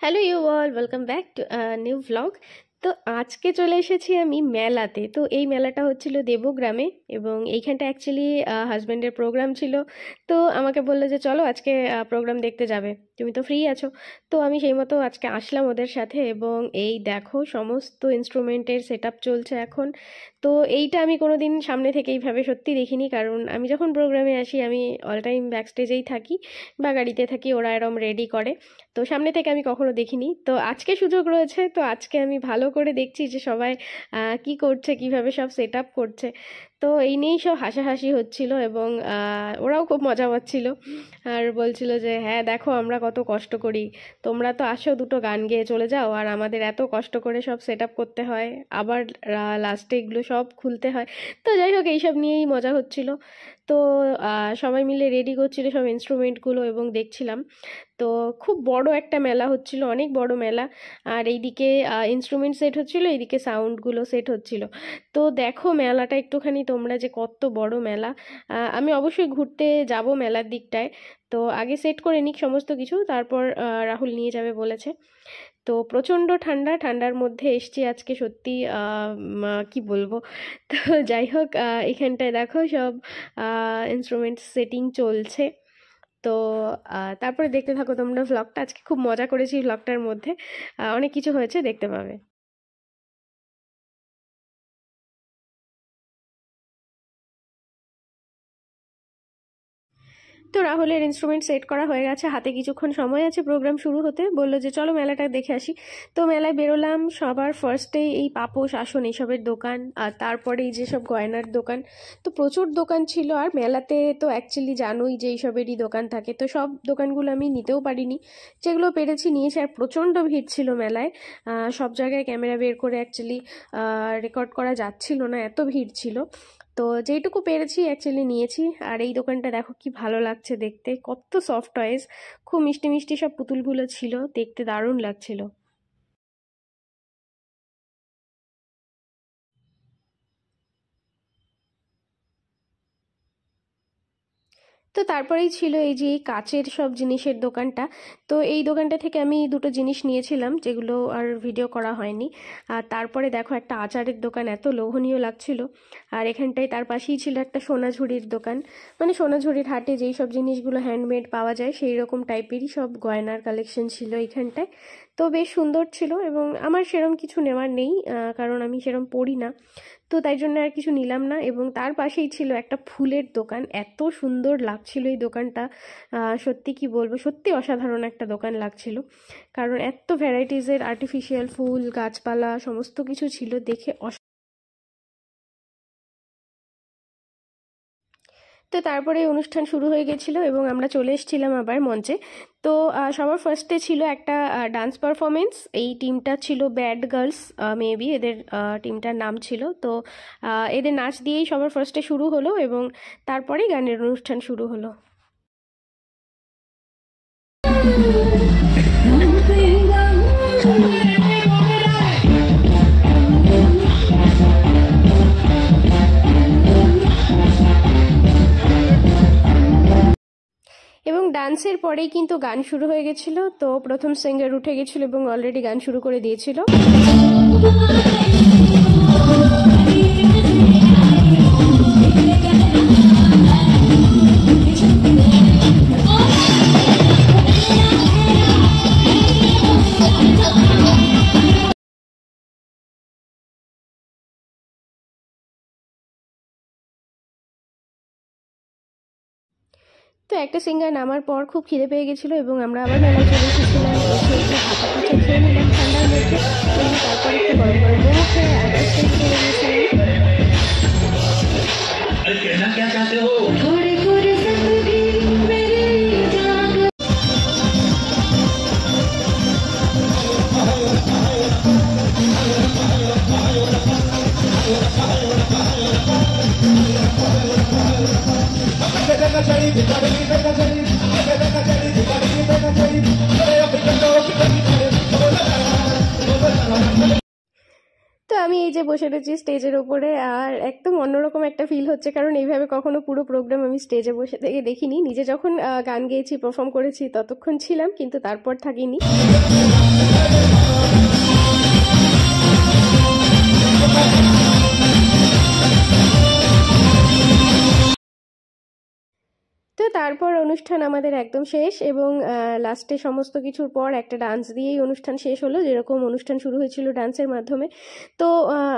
Hello you all, welcome back to new vlog. তো আজকে চলে এসেছি আমি মেলাতে। তো এই মেলাটা হচ্ছিল দেবগ্রামে এবং এইখানটা অ্যাকচুয়ালি হাজব্যান্ডের প্রোগ্রাম ছিল। তো আমাকে বললো যে চলো আজকে প্রোগ্রাম দেখতে যাবে, তুমি তো ফ্রি আছো। তো আমি সেই মতো আজকে আসলাম ওদের সাথে এবং এই দেখো সমস্ত ইনস্ট্রুমেন্টের সেট আপ চলছে এখন। তো এইটা আমি কোনো দিন সামনে থেকে এইভাবে সত্যি দেখিনি, কারণ আমি যখন প্রোগ্রামে আসি আমি অল টাইম ব্যাক স্টেজেই থাকি বা গাড়িতে থাকি, ওরা এরম রেডি করে। তো সামনে থেকে আমি কখনো দেখিনি, তো আজকে সুযোগ রয়েছে। তো আজকে আমি ভালো করে দেখছি যে সবাই কি করছে, কিভাবে সব সেট আপ করছে। তো এই নিয়েই সব হাসাহাসি হচ্ছিল এবং ওরাও খুব মজা পাচ্ছিল আর বলছিল যে হ্যাঁ দেখো আমরা কত কষ্ট করি, তোমরা তো আসো দুটো গান গেয়ে চলে যাও আর আমাদের এত কষ্ট করে সব সেট আপ করতে হয়, আবার লাস্টে এগুলো সব খুলতে হয়। তো যাই হোক এইসব নিয়েই মজা হচ্ছিল। তো সবাই মিলে রেডি করছিল সব ইনস্ট্রুমেন্টগুলো এবং দেখছিলাম। তো খুব বড় একটা মেলা হচ্ছিল, অনেক বড় মেলা। আর এইদিকে ইনস্ট্রুমেন্ট সেট হচ্ছিল, এইদিকে সাউন্ডগুলো সেট হচ্ছিল। তো দেখো মেলাটা একটুখানি তোমরা যে কত বড় মেলা। আমি অবশ্যই ঘুরতে যাব মেলার দিকটায়। তো আগে সেট করে নিক সমস্ত কিছু, তারপর রাহুল নিয়ে যাবে বলেছে। তো প্রচণ্ড ঠান্ডা, ঠান্ডার মধ্যে এসছি আজকে সত্যি কি বলবো। তো যাই হোক এখানটায় দেখো সব ইনস্ট্রুমেন্ট সেটিং চলছে। তো তারপরে দেখতে থাকো তোমরা ভ্লগটা, আজকে খুব মজা করেছি ভ্লগটার মধ্যে, অনেক কিছু হয়েছে, দেখতে পাবে। তো রাহুলের ইনস্ট্রুমেন্ট সেট করা হয়ে গেছে, হাতে কিছুক্ষণ সময় আছে প্রোগ্রাম শুরু হতে, বললো যে চলো মেলাটা দেখে আসি। তো মেলায় বেরোলাম, সবার ফার্স্টে এই পাপোশ আসন এইসবের দোকান, আর তারপরে এই যেসব গয়নার দোকান। তো প্রচুর দোকান ছিল, আর মেলাতে তো অ্যাকচুয়ালি জানোই যে এইসবেরই দোকান থাকে। তো সব দোকানগুলো আমি নিতেও পারিনি, যেগুলো পেরেছি নিয়েছি। আর প্রচণ্ড ভিড় ছিল মেলায়, সব জায়গায় ক্যামেরা বের করে অ্যাকচুয়ালি রেকর্ড করা যাচ্ছিল না, এত ভিড় ছিল। তো যেইটুকু পেরেছি অ্যাকচুয়ালি নিয়েছি। আর এই দোকানটা দেখো কি ভালো লাগছে দেখতে, কত সফট টয়েস, খুব মিষ্টি মিষ্টি সব পুতুলগুলো ছিল, দেখতে দারুণ লাগছিল। তো তারপরেই ছিল এই যে এই কাচের সব জিনিসের দোকানটা। তো এই দোকানটা থেকে আমি দুটো জিনিস নিয়েছিলাম, যেগুলো আর ভিডিও করা হয়নি। আর তারপরে দেখো একটা আচারের দোকান, এত লোভনীয় লাগছিল। আর এখানটায় তার পাশেই ছিল একটা সোনাঝুরির দোকান, মানে সোনাঝুরির হাটে যেই সব জিনিসগুলো হ্যান্ডমেড পাওয়া যায় সেই রকম টাইপেরই সব গয়নার কালেকশন ছিল এখানটায়। তো বেশ সুন্দর ছিল এবং আমার সেরম কিছু নেওয়ার নেই, কারণ আমি সেরম পড়ি না। তো তাই জন্য আর কিছু নিলাম না। এবং তার পাশেই ছিল একটা ফুলের দোকান, এত সুন্দর লাগছিল এই দোকানটা, সত্যি কি বলবো, সত্যি অসাধারণ একটা দোকান লাগছিল। কারণ এত ভ্যারাইটিসের আর্টিফিশিয়াল ফুল গাছপালা সমস্ত কিছু ছিল, দেখে। তো তারপরে অনুষ্ঠান শুরু হয়ে গেছিল এবং আমরা চলে এসেছিলাম আবার মঞ্চে। তো সবার ফার্স্টে ছিল একটা ডান্স পারফরমেন্স, এই টিমটা ছিল ব্যাড গার্লস, মেবি এদের টিমটার নাম ছিল। তো এদের নাচ দিয়েই সবার ফার্স্টে শুরু হলো এবং তারপরেই গানের অনুষ্ঠান শুরু হলো। এবং ডান্সের পরেই কিন্তু গান শুরু হয়ে গেছিল। তো প্রথম সিঙ্গার উঠে গেছিল এবং অলরেডি গান শুরু করে দিয়েছিল। তো একটা সিঙ্গার নামার পর খুব খিদে পেয়ে গেছিলো এবং আমরা আবার মেলায় চলে এসেছিলাম, এসে একটু হাতা পিঠা খেয়ে নিলাম ঠান্ডার মধ্যে এবং তারপর একটু গরম গরম মোমো খেয়ে আবার স্টেজ চলে গেছিলাম। তো আমি এই যে বসে রয়েছি স্টেজের ওপরে, আর একদম অন্যরকম একটা ফিল হচ্ছে, কারণ এইভাবে কখনো পুরো প্রোগ্রাম আমি স্টেজে বসে থেকে দেখিনি। নিজে যখন গান গেয়েছি, পারফর্ম করেছি, ততক্ষণ ছিলাম, কিন্তু তারপর থাকিনি। তো তারপর অনুষ্ঠান আমাদের একদম শেষ, এবং লাস্টে সমস্ত কিছুর পর একটা ডান্স দিয়েই অনুষ্ঠান শেষ হলো, যেরকম অনুষ্ঠান শুরু হয়েছিল ডান্সের মাধ্যমে। তো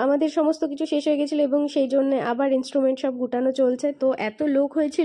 আমাদের সমস্ত কিছু শেষ হয়ে গেছিলো, এবং সেই জন্য আবার ইনস্ট্রুমেন্ট সব গুটানো চলছে। তো এত লোক হয়েছিল